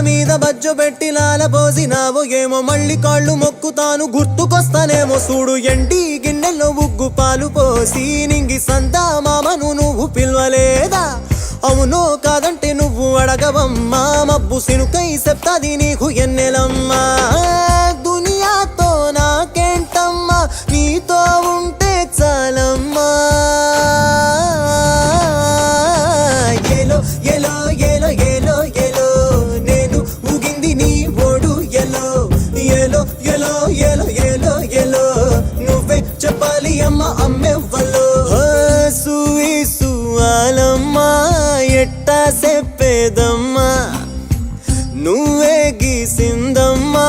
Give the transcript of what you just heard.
మీద బజ్జో పెట్టి లాలపోసినావో ఏమో మళ్ళీ కాళ్ళు మొక్కుతాను గుర్తుకొస్తానేమో చూడు ఎండి గిన్నెల్లో ఉగ్గు పాలు పోసి నింగి సందా మామను నువ్వు పిలవలేదా అవునో కాదంటే నువ్వు అడగవమ్మా మబ్బు సినుకై చెప్తాది నీకు ఎన్నెలమ్మా దునియాతో నాకేంటమ్మా నీతో ఉంటే చాలమ్మా ఎలో ఎలో ఎలో ఎలో ఎలో నేను ఊగింది నీ ఓడు ఎలో ఎలో ఎలో ఎలో ఎలో ఎలో నువ్వే చెప్పాలి అమ్మ అమ్మెవ్వలో సువాలమ్మా ఎట్టా చెప్పేదమ్మా నువ్వే గీసిందమ్మా